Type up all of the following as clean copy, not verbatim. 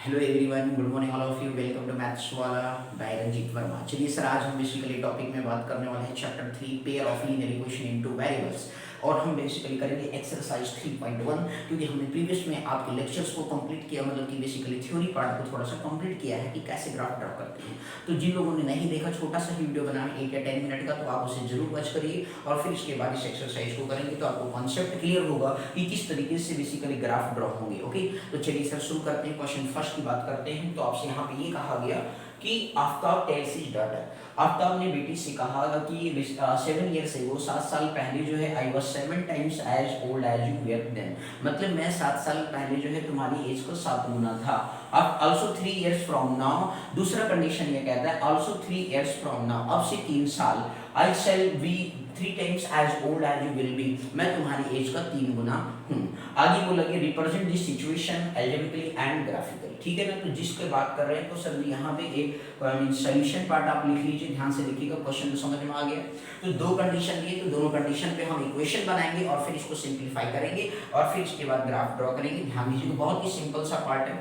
Hello everyone, good morning all of you. Welcome to maths वाला by Ranjit Verma. चलिए sir, आज हम बेसिकली टॉपिक में बात करने वाले हैं chapter 3 pair of linear equation into variables, और हम बेसिकली करेंगे एक्सरसाइज 3.1, क्योंकि हमने प्रीवियस में आपके लेक्चर्स को कंप्लीट किया, मतलब कि बेसिकली थ्योरी पार्ट को थोड़ा सा कंप्लीट किया है कि कैसे ग्राफ ड्रॉ करते हैं। तो जिन लोगों ने नहीं देखा, छोटा सा ही वीडियो बना है 1 या 10 मिनट का, तो आप उसे जरूर वॉच करिए और फिर इसके बाद इस एक्सरसाइज को करेंगे तो आपको कॉन्सेप्ट क्लियर होगा कि किस तरीके से बेसिकली ग्राफ ड्रॉ होंगे। ओके, तो चलिए सर शुरू करते हैं। क्वेश्चन फर्स्ट की बात करते हैं। तो आपसे यहाँ पे ये कहा गया कि Aftab tales his daughter, Aftab ने बेटी से कहा कि 7 ईयर्स एगो, 7 साल पहले जो है, I was 7 times as old as you were then, मतलब मैं 7 साल पहले जो है तुम्हारी एज को 7 गुना था। अब आल्सो 3 ईयर्स फ्रॉम नाउ, दूसरा कंडीशन ये कहता है आल्सो 3 ईयर्स फ्रॉम नाउ, अब से 3 साल, I shall be 3 times as old as you will be, मैं तुम्हारी एज का 3 गुना हूँ। आगे बोलेंगे represent this situation algebraically and graphically, ठीक है ना। तो जिसके बात कर रहे हैं, तो सर यहाँ पे एक सॉल्यूशन पार्ट आप लिख लीजिए, ध्यान से देखिएगा, क्वेश्चन तो समझ में आ गया। तो दो कंडीशन दिए, तो दोनों कंडीशन पे हम इक्वेशन बनाएंगे और फिर इसको सिंप्लीफाई करेंगे और फिर इसके बाद ग्राफ ड्रॉ करेंगे। ध्यान दीजिए, बहुत ही सिंपल सा पार्ट है।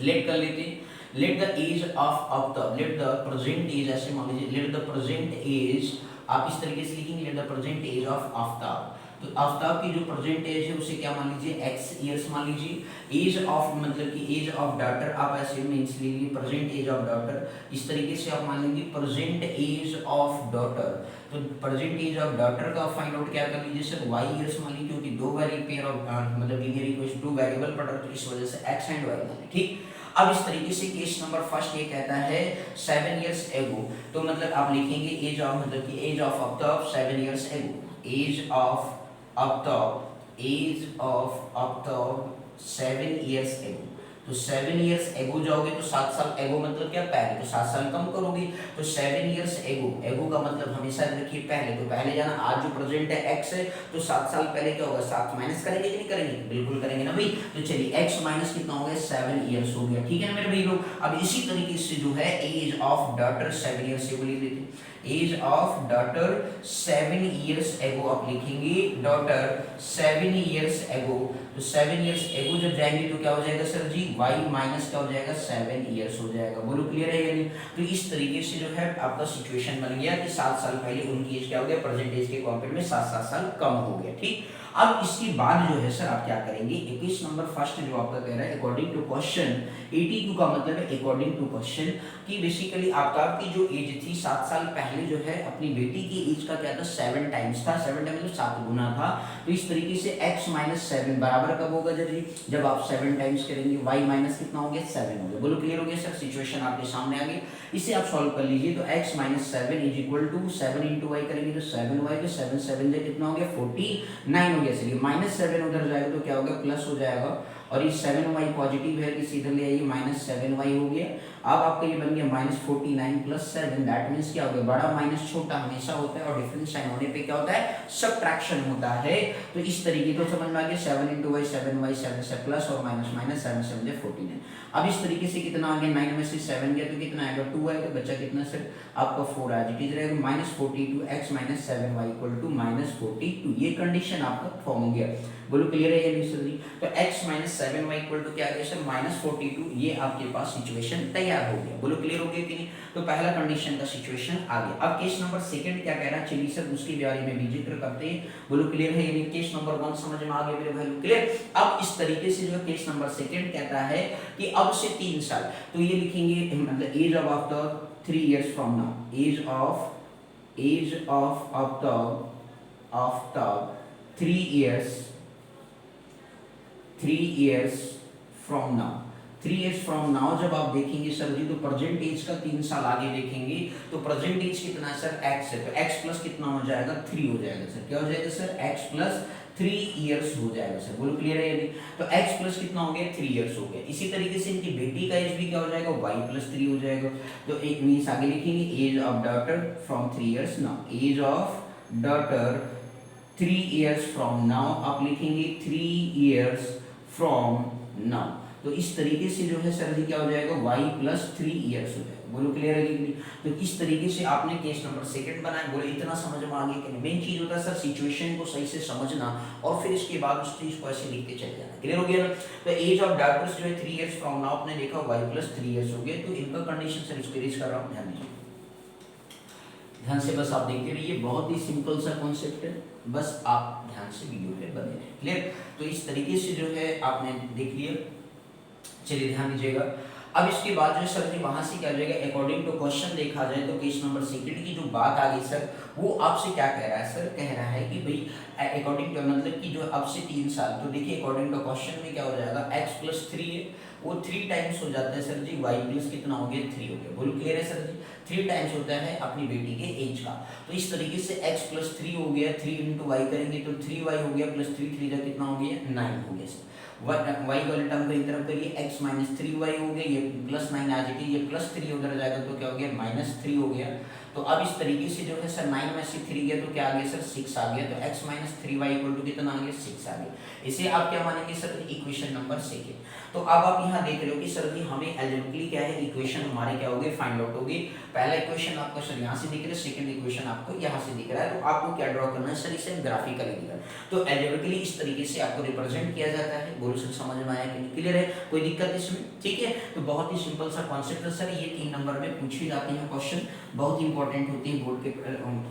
लेट कर लेते हैं, let the age of Aftab, let the present age, ऐसे मान लीजिए, लेट द प्रेजेंट एज, आप इस तरीके से लिखेंगे, let the present age of Aftab. तो आफ्ताब की जो प्रेजेंट एज है उसे क्या मान लीजिए, x ईयर्स मान लीजिए। एज ऑफ मतलब कि एज ऑफ डॉटर, आप ऐसे मींस लीजिए प्रेजेंट एज ऑफ डॉटर, इस तरीके से आप मान लेंगे प्रेजेंट एज ऑफ डॉटर। तो प्रेजेंट एज ऑफ डॉटर का फाइंड आउट क्या कर लीजिए सर, y ईयर्स मान लीजिए, क्योंकि दो वेरिएबल पेयर ऑफ मतलब लीनियर इक्वेशन, दो वेरिएबल पढ़ रहे, तो इस वजह से x एंड y मान, ठीक। अब इस तरीके से केस नंबर फर्स्ट ये कहता है 7 ईयर्स एगो, तो मतलब आप लिखेंगे एज ऑफ मतलब कि age of Aftab 7 years ago, age of Aftab, age of Aftab 7 years ago. तो 7 ईयर्स एगो जाओगे तो 7 साल एगो मतलब क्या, पहले, तो 7 साल कम करोगे तो 7 ईयर्स एगो, एगो का मतलब हमेशा रखिए पहले, तो पहले जाना, आज जो प्रेजेंट है x है, तो 7 साल पहले क्या होगा, 7 माइनस करेंगे कि नहीं करेंगे, बिल्कुल करेंगे ना भाई। तो चलिए x माइनस कितना हो गया, 7 ईयर्स हो गया, ठीक है ना मेरे भाई लोग। अब इसी तरीके से जो है एज ऑफ डॉटर 7 ईयर्स एगो लिख देते हैं, एज ऑफ डॉटर 7 ईयर्स एगो, आप लिखेंगे डॉटर 7 ईयर्स एगो। तो 7 ईयर्स एगो जब जाएंगे तो क्या हो जाएगा सर जी, y माइनस क्या हो जाएगा, 7 ईयर्स हो जाएगा। बोलो क्लियर है या नहीं। तो इस तरीके से जो है आपका सिचुएशन बन गया कि 7 साल पहले उनकी एज क्या हो गया, प्रेजेंट एज के कंपेयर में 7 साल कम हो गया, ठीक। अब इसके बाद जो है सर आप क्या करेंगे, 21 नंबर फर्स्ट जो आपका कह रहा है अकॉर्डिंग टू क्वेश्चन, 82 का मतलब है अकॉर्डिंग टू क्वेश्चन, कि बेसिकली आपकी जो एज थी 7 साल पहले जो है अपनी बेटी की एज का क्या था, 7 टाइम्स था, 7 टाइम्स मतलब 7 गुना था। तो इस तरीके से x माइनस 7 बराबर कब होगा जी, जब आप 7 टाइम्स करेंगे, y माइनस कितना हो गया, 7 हो गया। बोलो क्लियर हो गया सर, सिचुएशन आपके सामने आ गई। इसे आप सॉल्व कर लीजिए, तो x minus 7 is equal to 7 into Y करेंगे तो 7y, तो 7 7 से कितना हो गया, 49 हो गया। चलिए माइनस 7 उधर जाएगा तो क्या होगा, प्लस हो जाएगा, और ये 7y पॉजिटिव है, इसे इधर ले आइए, माइनस 7y हो गया। अब आपका ये बन गया माइनस 49 प्लस 7, दैट मीन्स क्या हो गया, बड़ा माइनस छोटा हमेशा होता है, और डिफरेंस साइन होने पे क्या होता है, सबट्रैक्शन होता है। तो इस तरीके को समझ में आ गया, 7 इंटू वाई 7y, 7 से प्लस और माइनस माइनस, 7 7 से 49। अब इस तरीके से कितना आ गया, 9 में से 7 गया तो कितना आएगा, 2 आएगा, बचा कितना सर आपका 4 आज इट इज रहेगा, minus 42 x minus 7y equal to minus 42। ये कंडीशन आपका फॉर्म हो गया। बोलो क्लियर है या नहीं सर जी। तो x minus 7y equal to क्या आ गया सर, माइनस 42। ये आपके पास सिचुएशन तैयार हो गया। बोलो क्लियर हो गया कि नहीं। तो पहला कंडीशन का सिचुएशन आ गया। अब केस नंबर सेकंड क्या कह रहा है, चलिए सर उसके बारे में भी जिक्र करते हैं। बोलो क्लियर है यानी केस नंबर 1 समझ में आ गया मेरे भाई, क्लियर। अब इस तरीके से जो केस नंबर सेकंड कहता है कि अब से 3 साल, तो ये लिखेंगे मतलब age of after 3 years from now, age of after 3 years from now, 3 years from now जब आप देखेंगे सर जी, तो प्रेजेंट एज का 3 साल आगे देखेंगे, तो प्रेजेंट एज कितना है सर, x है, तो x प्लस कितना हो जाएगा, 3 हो जाएगा सर। क्या हो जाएगा सर, x प्लस 3 इयर्स हो जाएगा सर। बोलो क्लियर है यदि। तो x प्लस कितना हो गया, 3 इयर्स हो गया। इसी तरीके से इनकी बेटी का एज भी क्या हो जाएगा, y प्लस 3 हो जाएगा। तो एक मीन्स आगे लिखेंगे age of daughter from 3 years now, age of daughter 3 years from now, आप लिखेंगे 3 इयर्स फ्रॉम नाउ। तो इस तरीके से जो है सर जी क्या हो जाएगा, y प्लस 3 इयर्स हो जाएगा। जाएगा। बोलो क्लियर है कि नहीं? तो इस तरीके से आपने केस नंबर सेकंड बनाया। बोले इतना समझ में आ गया कि नहीं? मेन चीज होता है सर सिचुएशन को सही से समझना और फिर इसके बाद उस चीज को ऐसे लिख के चले जाना। क्लियर हो गया ना? तो एज ऑफ डॉटर्स जो है 3 इयर्स फ्रॉम नाउ आपने देखा y + 3 इयर्स हो गए। तो इनका कंडीशन सर इसको रीच कर रहा हूँ, ध्यान दीजिए, ध्यान से बस आप देखते रहिए। बहुत ही सिंपल सा कॉन्सेप्ट है, बस आप ध्यान से वीडियो पे बने रहिए। क्लियर? तो इस तरीके से जो है आपने देख लिया। चलिए ध्यान दीजिएगा। अब इसके बाद जो है सर जी वहां से क्या हो जाएगा, अकॉर्डिंग टू क्वेश्चन देखा जाए तो केस नंबर सेकंड की जो बात आ गई सर, वो आपसे क्या कह रहा है सर? कह रहा है कि भाई अकॉर्डिंग टू मतलब कि जो अब से 3 साल, तो देखिए अकॉर्डिंग टू क्वेश्चन में क्या हो जाएगा, x + 3 है वो 3 टाइम्स हो जाता है सर जी, y + कितना हो गया 3 हो गया। बोलो क्लियर है सर जी? 3 टाइम्स होता है अपनी बेटी के एज का। तो इस तरीके से x + 3 हो गया, 3 × y करेंगे तो 3y हो गया + 3 3 कितना हो गया 9 हो गया सर। y वाले टर्म को एक तरफ करिए, x - 3y हो गया, ये +9 आ जाएगी, ये +3 उधर जाएगा तो क्या हो गया -3 हो गया। तो अब इस तरीके से जो है सर 9 में से 3 गया तो क्या आ गया सर 6 आ गया। तो x - 3y = कितना आ गया 6 आ गया। इसे आप क्या मानेंगे सर? Equation number second. तो अब आप यहाँ देख रहे हो कि सर जी हमें अलजेब्रिकली क्या है, इक्वेशन हमारे क्या होगी, फाइंड आउट होगी। पहला इक्वेशन आपका सर यहाँ से दिख रहा है, सेकंड इक्वेशन आपको यहाँ से दिख रहा है। तो आपको क्या ड्रॉ करना है सर? इसे ग्राफिकली दिख रहा है। तो अलजेब्रिकली इस तरीके से आपको रिप्रेजेंट किया जाता है। बोलो सर समझ में आया कि नहीं? क्लियर है? कोई दिक्कत इसमें? ठीक है, तो बहुत ही सिंपल सा कॉन्सेप्ट है सर। ये 3 नंबर में पूछे जाते हैं क्वेश्चन, बहुत इंपॉर्टेंट होते हैं बोर्ड के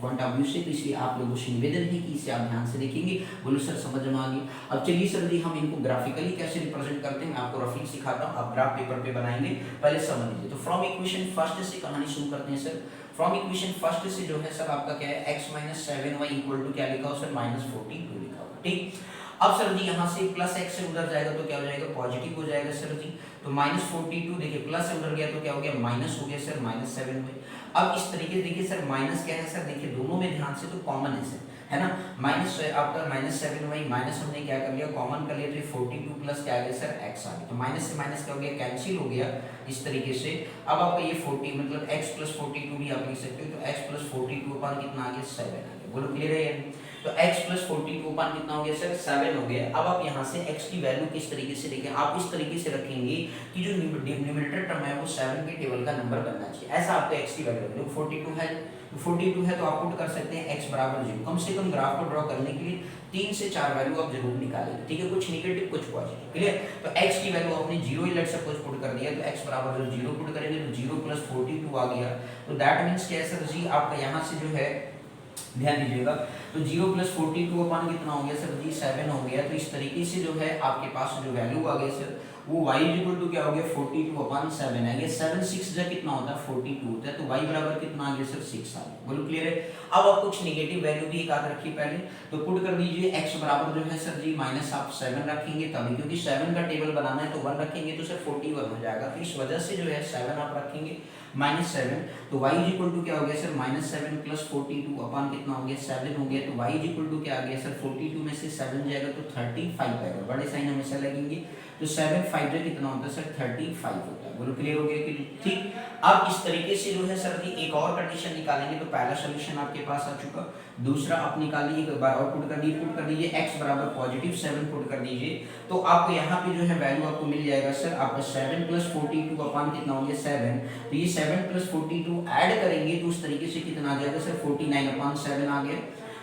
पॉइंट ऑफ व्यू से। तो इसलिए आप लोगों से निवेदन है कि इसे आप ध्यान से देखेंगे। बोलो सर समझ में आ गया? अब चलिए सर जी हम इनको ग्राफिकली कैसे रिप्रेजेंट करते हैं मैं आपको रफली सिखाता हूँ। आप ग्राफ पेपर पे बनाएंगे, पहले समझ लीजिए। तो फ्रॉम इक्वेशन फर्स्ट से कहानी शुरू करते हैं सर। फ्रॉम इक्वेशन फर्स्ट से जो है सर आपका क्या है, x - 7y = क्या लिखा हो सर -42 लिखा होगा। ठीक, अब सर जी यहाँ से +x से उधर जाएगा तो क्या हो जाएगा, पॉजिटिव हो जाएगा सर जी। तो -42 देखिए प्लस से उधर गया तो क्या हो गया, माइनस हो गया सर, -7y। अब इस तरीके से देखिए सर माइनस क्या है सर, देखिए दोनों में ध्यान से तो कॉमन है सर, है ना। माइनस आपका -7y माइनस हमने क्या कर लिया, कॉमन कर लिया, तो 42 प्लस क्या आ गया सर, x आ गया। तो माइनस से माइनस क्या हो गया, कैंसिल हो गया इस तरीके से। अब आपका ये 40 मतलब x + 42 भी आप लिख सकते हो। तो x + 42 अपन कितना आ गया, 7 आ गया। बोलो क्लियर है ये? तो x + 42 अपन कितना हो गया सर, 7 हो गया। अब आप यहाँ से x की वैल्यू किस तरीके से देखें, आप इस तरीके से रखेंगे कि जो न्यूमरेटर टर्म है वो 7 के टेबल का नंबर बनना चाहिए। ऐसा आपका x की वैल्यू है, 42 है तो आप पुट कर सकते हैं x = 0। कम से कम ग्राफ को ड्रॉ करने के लिए 3 से 4 वैल्यू आप जरूर निकालेंगे, ठीक है, कुछ नेगेटिव कुछ पॉजिटिव। क्लियर? तो x की वैल्यू आपने 0 ही लेट सपोज पुट कर दिया, तो x = 0 पुट करेंगे तो 0 + 42 आ गया। तो दैट मींस क्या है सर जी, आपका यहाँ से जो है ध्यान दीजिएगा, तो 0 + 42 अपन कितना हो गया सर जी, 7 हो गया। तो इस तरीके से जो है आपके पास जो वैल्यू आ गई सर वो y = क्या हो गया, 42/7 आ गया। 7 6 जा कितना होता है, 42 होता है। तो y बराबर कितना आ गया सर, 6 आ गया। बोलो क्लियर है? अब आप कुछ नेगेटिव वैल्यू भी याद रखिए पहले, तो पुट कर दीजिए x बराबर जो है सर जी माइनस आप 7 रखेंगे तभी, क्योंकि 7 का टेबल बनाना है तो 1 रखेंगे तो सर 41 हो जाएगा। तो इस वजह से जो है 7 आप रखेंगे -7। तो y = क्या हो गया सर, -7 + 42 अपन कितना हो गया, 7 हो गया। तो y = क्या आ गया सर, 42 में से 7 जाएगा तो 35 आएगा। बड़े साइन हमेशा लगेंगे, तो 7 5 जो कितना होता है सर, 35 होता है। बोलो क्लियर हो गया कि ठीक? अब इस तरीके से जो है सर जी एक और कंडीशन निकालेंगे। तो पहला सॉल्यूशन आपके पास आ चुका, दूसरा आप निकालिए, एक बार और पुट कर दीजिए x = +7 पुट कर दीजिए। तो आपको यहाँ पे जो है वैल्यू आपको मिल जाएगा सर, आपका 7 + 42 अपन कितना हो गया 7। तो ये 7 + 42 ऐड करेंगे तो उस तरीके से कितना आ जाएगा सर, 49/7 आ गया।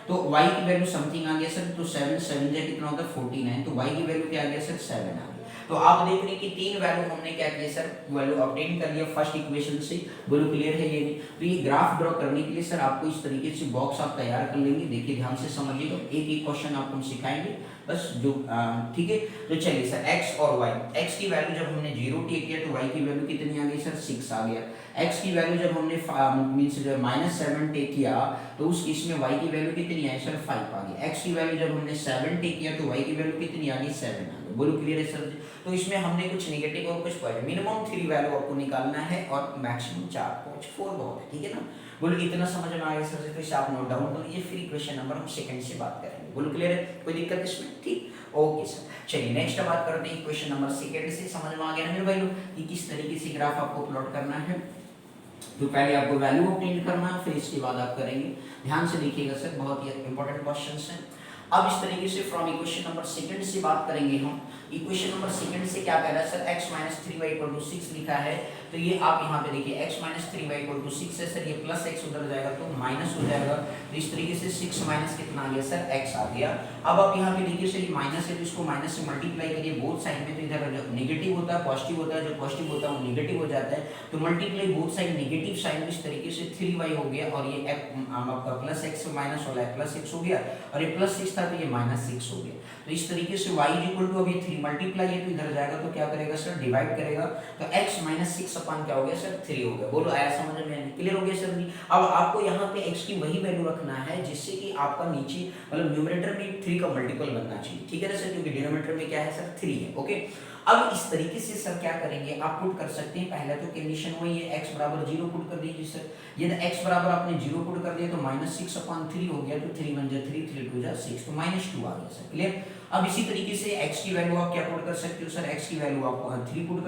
तो y की वैल्यू समथिंग आ गया सर, तो 7 7 जा कितना होता है 49। तो y की वैल्यू क्या आ गया सर, 7 आ गया। तो आप देख रहे हैं कि 3 वैल्यू हमने क्या किया सर, वैल्यू ऑब्टेन कर लिया फर्स्ट इक्वेशन से। बोलो क्लियर है ये नहीं? तो ये ग्राफ ड्रॉ करने के लिए सर आपको इस तरीके से बॉक्स आप तैयार कर लेंगे। देखिए ध्यान से समझिएगा, एक एक क्वेश्चन आपको हम सिखाएंगे बस जो ठीक है। तो चलिए सर x और y, x की वैल्यू जब हमने 0 टेक किया तो y की वैल्यू कितनी आ गई सर, 6 आ गया। x की वैल्यू जब हमने मींस जो -7 टेक किया तो उस केस में y की वैल्यू कितनी आई सर, 5 आ गई। x की वैल्यू जब हमने 7 टेक किया तो y की वैल्यू कितनी आ गई, 7 आ गई। बोलो क्लियर है सर? तो इसमें हमने कुछ नेगेटिव और कुछ पॉजिटिव, मिनिमम 3 वैल्यू आपको निकालना है और मैक्सिमम 4 5 4 बहुत है, ठीक है ना। बोलो इतना समझ में आ गया सर? तो इसे आप नोट डाउन कर लीजिए, फिर इक्वेशन नंबर हम सेकंड से बात करेंगे। बोलो क्लियर है? कोई दिक्कत इसमें? ठीक, ओके सर। चलिए नेक्स्ट बात करते हैं इक्वेशन नंबर सेकंड से। समझ में आ गया ना मेरे भाइयों कि किस तरीके से ग्राफ आपको प्लॉट करना है। तो पहले आपको वैल्यू ऑब्टेन करना है, फिर इसके बाद आप करेंगे। ध्यान से देखिएगा सर, बहुत ही इंपॉर्टेंट क्वेश्चंस हैं। अब इस तरीके से फ्रॉम इक्वेशन नंबर सेकंड से बात करेंगे हम। इक्वेशन नंबर सेकंड से क्या कह रहा है sir, x minus 3y equal to 6 लिखा है, तो ये आप यहाँ पे देखिए x minus 3y equal to 6 है सर, ये प्लस x उधर जाएगा तो माइनस हो जाएगा, तो इस तरीके से 6 माइनस कितना आ गया सर, x आ गया। अब आप यहाँ पे देखिए सर ये माइनस है तो इसको माइनस से मल्टीप्लाई करिए बोथ साइड में, तो इधर जो नेगेटिव होता है पॉजिटिव होता है, जो पॉजिटिव होता है वो नेगेटिव हो जाता है, तो multiply both side negative side में, इस तरीके से 3y हो गया और ये आपका प्लस x माइनस वाला है प्लस 6 हो गया, और ये प्लस 6 था तो ये माइनस 6 हो गया। तो इस तरीके से y इक्वल टू, अब ये 3 मल्टीप्लाई है तो इधर जाएगा तो क्या करेगा सर, डिवाइड करेगा, तो x माइनस 6 अपन क्या हो गया सर, 3 हो गया। बोलो आया समझ में, क्लियर हो गया सर जी। अब आपको यहाँ पे x की वही वैल्यू रखना है जिससे कि आपका नीचे मतलब न्यूमरेटर में 3 का मल्टीपल बनना चाहिए, ठीक है ना सर, क्योंकि डिनोमिनेटर में क्या है सर, 3 है। ओके, अब इस तरीके से सर क्या करेंगे, आप पुट कर सकते हैं, पहले तो कंडीशन वही है, x बराबर 0 पुट कर दीजिए सर, यदि x बराबर आपने 0 पुट कर दिया तो माइनस 6 अपॉन 3 हो गया, तो 3 1 जा 3 3 2 जा 6, तो माइनस 2 आ गया सर, क्लियर। अब इसी तरीके से x की वैल्यू आप क्या पुट कर सकते हो सर, x की वैल्यू आप 3 पुट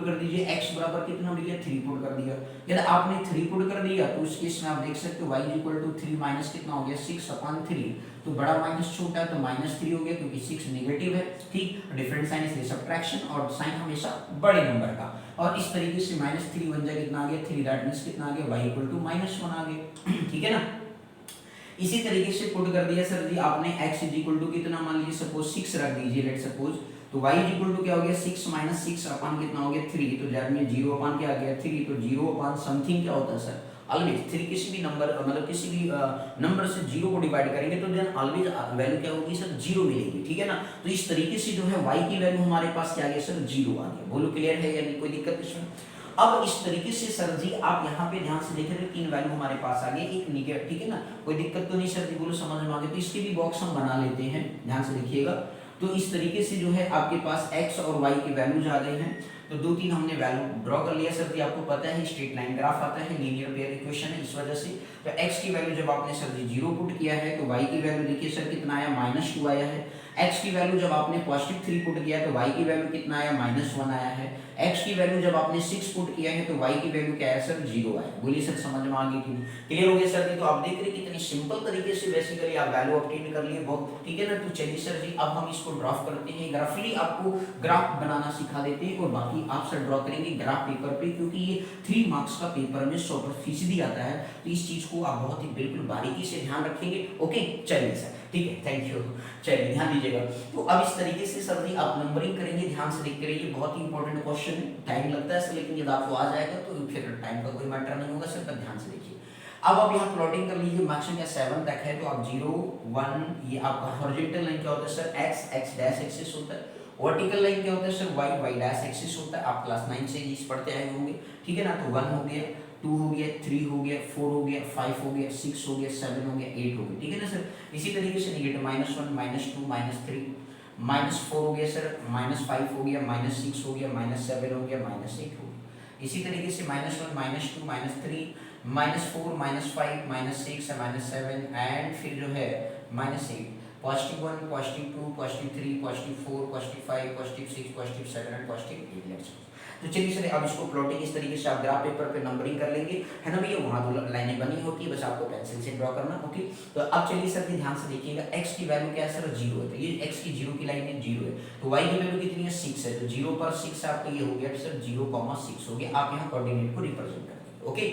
कर दीजिए, x बराबर कितना हो गया, 3 पुट कर दिया। यदि आपने 3 पुट कर दिया तो उस केस में आप देख सकते हो y इक्वल टू 3 माइनस कितना हो गया, 6 अपॉन 3, तो बड़ा माइनस छोटा है तो माइनस 3 हो गया, क्योंकि 6 नेगेटिव है, ठीक, डिफरेंट साइन इसलिए सब्ट्रैक्शन, और साइन हमेशा बड़े नंबर का, और इस तरीके से माइनस 3 बन जाए कितना आ गया, 3, दैट मींस कितना आ गया, y इक्वल टू माइनस 1 आ गया, ठीक है ना। इसी तरीके से पुट कर दिया सर जी आपने, x इज इक्वल टू कितना, मान लीजिए सपोज 6 रख दीजिए, लेट सपोज, तो y इज इक्वल टू क्या हो गया, 6 माइनस 6 अपॉन कितना हो गया, 3, तो दैट मींस 0 अपॉन क्या आ गया, 3, तो 0 अपॉन समथिंग क्या होता है सर, ऑलवेज 3 किसी भी नंबर मतलब किसी भी नंबर से 0 को डिवाइड करेंगे तो देन ऑलवेज वैल्यू क्या होगी सर, 0 मिलेगी, ठीक है ना। तो इस तरीके से जो है y की वैल्यू हमारे पास क्या आ गया सर, 0 आ गया। बोलो क्लियर है या नहीं, कोई दिक्कत इसमें। अब इस तरीके से सर जी आप यहाँ पे ध्यान से देख रहे हो, 3 वैल्यू हमारे पास आ गए, एक निगेटिव, ठीक है ना, कोई दिक्कत तो नहीं सर जी, बोलो समझ में आ गया। तो इसके भी बॉक्स हम बना लेते हैं, ध्यान से देखिएगा। तो इस तरीके से जो है आपके पास x और y के वैल्यूज आ गए हैं, तो 2-3 हमने वैल्यू ड्रॉ कर लिया सर जी, आपको पता है स्ट्रेट लाइन ग्राफ आता है, लीनियर पेयर इक्वेशन है, इस वजह से। तो x की वैल्यू जब आपने सर जी 0 पुट किया है तो y की वैल्यू देखिए सर कितना आया, -2 आया है। x की वैल्यू जब आपने पॉजिटिव 3 पुट किया तो y की वैल्यू कितना आया, -1 आया है। x की वैल्यू जब आपने 6 पुट किया है तो y की वैल्यू क्या है सर, 0 आया। बोलिए सर समझ में आ गई कि नहीं, क्लियर हो गया सर जी। तो आप देख रहे हैं कितनी सिंपल तरीके से बेसिकली आप वैल्यू ऑब्टेन कर लिए, बहुत ठीक है ना। तो चलिए सर जी अब हम इसको ड्रॉ करते हैं, ग्राफली आपको ग्राफ बनाना सिखा देते हैं, और बाकी आप सर ड्रॉ करेंगे ग्राफ पेपर पे, क्योंकि ये 3 मार्क्स का पेपर में 100% आता है, तो इस चीज को आप बहुत ही बिल्कुल बारीकी से ध्यान रखेंगे। ओके चलिए सर, ठीक है, थैंक यू, चलिए ध्यान दीजिएगा। तो अब इस तरीके से सर जी आप नंबरिंग करेंगे, ध्यान से देखते रहिए, बहुत ही इंपॉर्टेंट क्वेश्चन है, टाइम लगता है सर, लेकिन यदि आपको आ जाएगा तो फिर टाइम का कोई मैटर नहीं होगा सर, पर ध्यान से देखिए। अब आप यहाँ प्लॉटिंग कर लीजिए, मैक्सिमम या 7 तक है, तो आप 0 1, ये आपका हॉरिजॉन्टल लाइन क्या होता है सर, x डैश एक्सिस होता है, वर्टिकल लाइन क्या होता है सर, y डैश एक्सिस होता है। आप क्लास 9 से इस पढ़ते आए होंगे, ठीक है ना। तो 1 हो गया, 2 हो गया, 3 हो गया, 4 हो गया, 5 हो गया, 6 हो गया, 7 हो गया, 8 हो गया, ठीक है ना सर। इसी तरीके से निगेटिव -1 -2 -3 -4 हो गया सर, -5 हो गया, -6 हो गया, -7 हो गया, -8 हो गया। इसी तरीके से -1 -2 -3 -4 -5 -6 -7 एंड फिर जो है -8, +1 +2 +3 +4 +5 +6 +7 एंड +8। तो चलिए सर अब इसको प्लॉटिंग इस तरीके से आप ग्राफ पेपर पे नंबरिंग कर लेंगे, है ना भैया। वहाँ 2 लाइनें बनी होती है, बस आपको पेंसिल से ड्रॉ करना। ओके, तो अब चलिए सर ध्यान से देखिएगा, x की वैल्यू क्या है सर, 0 है, तो ये x की 0 की लाइन है, 0 है। तो y की वैल्यू कितनी है, 6 है, तो 0 पर 6 आपका ये हो गया सर 0,6 हो गया। आप यहाँ कोऑर्डिनेट को रिप्रेजेंट कर देंगे। ओके,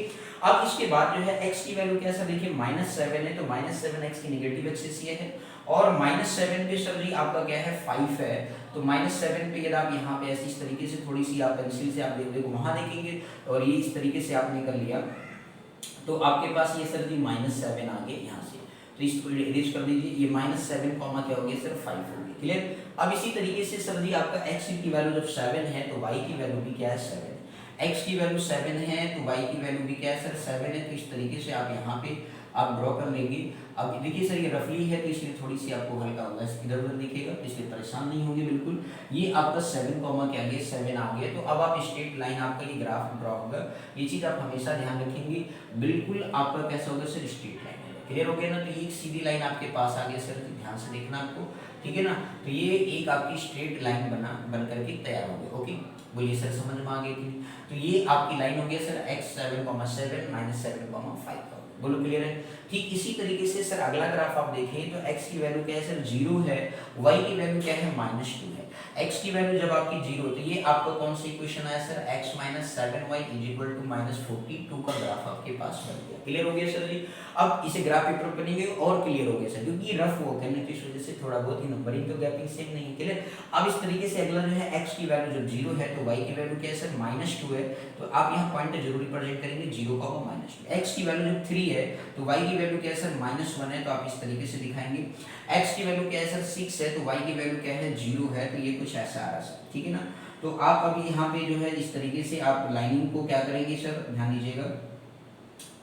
अब इसके बाद जो है x की वैल्यू क्या है सर, देखिए -7 है, तो -7 x की नेगेटिव एक्सिस ये है, और -7 पे सर जी आपका क्या है 5 है, तो -7 पे यदि आप यहाँ पे ऐसी इस तरीके से थोड़ी सी आप पेंसिल से आप देखो वहाँ देखेंगे, और ये इस तरीके से आपने कर लिया, तो आपके पास ये सर जी -7 आ गए यहाँ से, तो इसको इरेज कर दीजिए, ये -7 कॉमा क्या हो गया सर 5 हो गया, क्लियर। अब इसी तरीके से सर जी आपका x की वैल्यू जब 7 है तो y की वैल्यू भी क्या है 7, x की वैल्यू 7 है तो y की वैल्यू भी क्या है सर 7 है। तो इस तरीके से आप यहाँ पे आप ड्रॉ कर लेंगे। अब देखिए सर ये रफली है, तो इसलिए थोड़ी सी आपको हल्का होगा, इधर उधर दिखेगा, तो इसलिए परेशान नहीं होंगे बिल्कुल। ये आपका 7 कॉमा क्या गया 7 आ गया, तो अब आप स्ट्रेट लाइन आपका ये ग्राफ ड्रॉ होगा, ये चीज़ आप हमेशा ध्यान रखेंगे, बिल्कुल आपका कैसा होगा सर स्ट्रेट लाइन होगा, क्लियर हो गया ना। तो ये एक सीधी लाइन आपके पास आ गया सर, ध्यान से देखना आपको, ठीक है ना। तो ये एक आपकी स्ट्रेट लाइन बन करके तैयार हो गई। ओके, बोलिए सर समझ में आ गया कि नहीं। तो ये आपकी लाइन हो गया सर x 7,7 -7,5 बोलो क्लियर है। ठीक इसी तरीके से सर अगला ग्राफ आप देखें तो x की वैल्यू क्या है सर 0 है, y की वैल्यू क्या है -2 है। x की वैल्यू जब आपकी 0 तो ये आपका कौन सी इक्वेशन आया सर x - 7y = -42 का ग्राफ आपके पास बन गया। क्लियर हो गया सर जी। अब इसे ग्राफ पेपर पर बनेंगे और क्लियर हो गया सर, क्योंकि ये रफ वर्क है ना, तो इस वजह से थोड़ा बहुत ही नंबरिंग तो गैपिंग सेम नहीं है। क्लियर। अब इस तरीके से अगला जो है x की वैल्यू जब 0 है तो y की वैल्यू क्या है सर -2 है, तो आप यहाँ पॉइंट जरूर रिप्रेजेंट करेंगे 0 का -2। x की वैल्यू जब 3 है तो y की वैल्यू क्या है सर -1 है, तो आप इस तरीके से दिखाएंगे। x की वैल्यू क्या है सर 6 है, तो y की वैल्यू क्या है 0 है, तो ये कुछ ऐसा आ रहा है, ठीक है ना। तो आप अभी यहाँ पे जो है इस तरीके से आप लाइनिंग को क्या करेंगे सर, ध्यान दीजिएगा,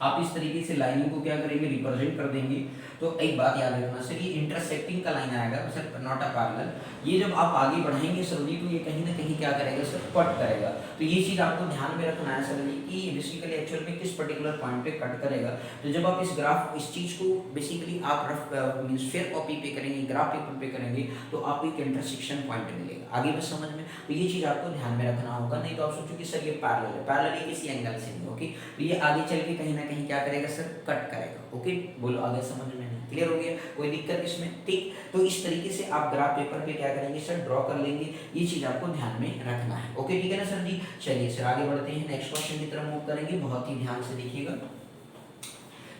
आप इस तरीके से लाइनिंग को क्या करेंगे, रिप्रेजेंट कर देंगे। तो एक बात याद रखना सर, ये इंटरसेक्टिंग का लाइन आएगा सर, नॉट अ पैरेलल। ये जब आप आगे बढ़ेंगे सर जी तो ये कहीं ना कहीं क्या करेगा सर, कट करेगा। तो ये चीज़ आपको ध्यान में रखना है सर जी कि बेसिकली एक्चुअल में किस पर्टिकुलर पॉइंट पे कट करेगा। तो जब आप इस ग्राफ इस चीज़ को बेसिकली आप रफ मीन्स फेयर कॉपी पे करेंगे, ग्राफ पेपर पे करेंगे, तो आपको एक इंटरसेक्शन पॉइंट मिलेगा। आगे बस समझ में, तो ये चीज़ आपको ध्यान में रखना होगा, नहीं तो आप सोचो कि सर ये पैरेलल है, पैरेलल ये किसी एंगल से नहीं। ओके, तो ये आगे चल के कहीं ना कहीं क्या करेगा सर, कट करेगा। ओके, बोलो आगे समझ में नहीं, क्लियर हो गया, कोई दिक्कत इसमें। ठीक, तो इस तरीके से आप ग्राफ पेपर पे क्या करेंगे सर, ड्रॉ कर लेंगे। ये चीज आपको ध्यान में रखना है। ओके, ठीक है ना सर जी। चलिए सर आगे बढ़ते हैं, नेक्स्ट क्वेश्चन की तरफ मूव करेंगे, बहुत ही ध्यान से देखिएगा।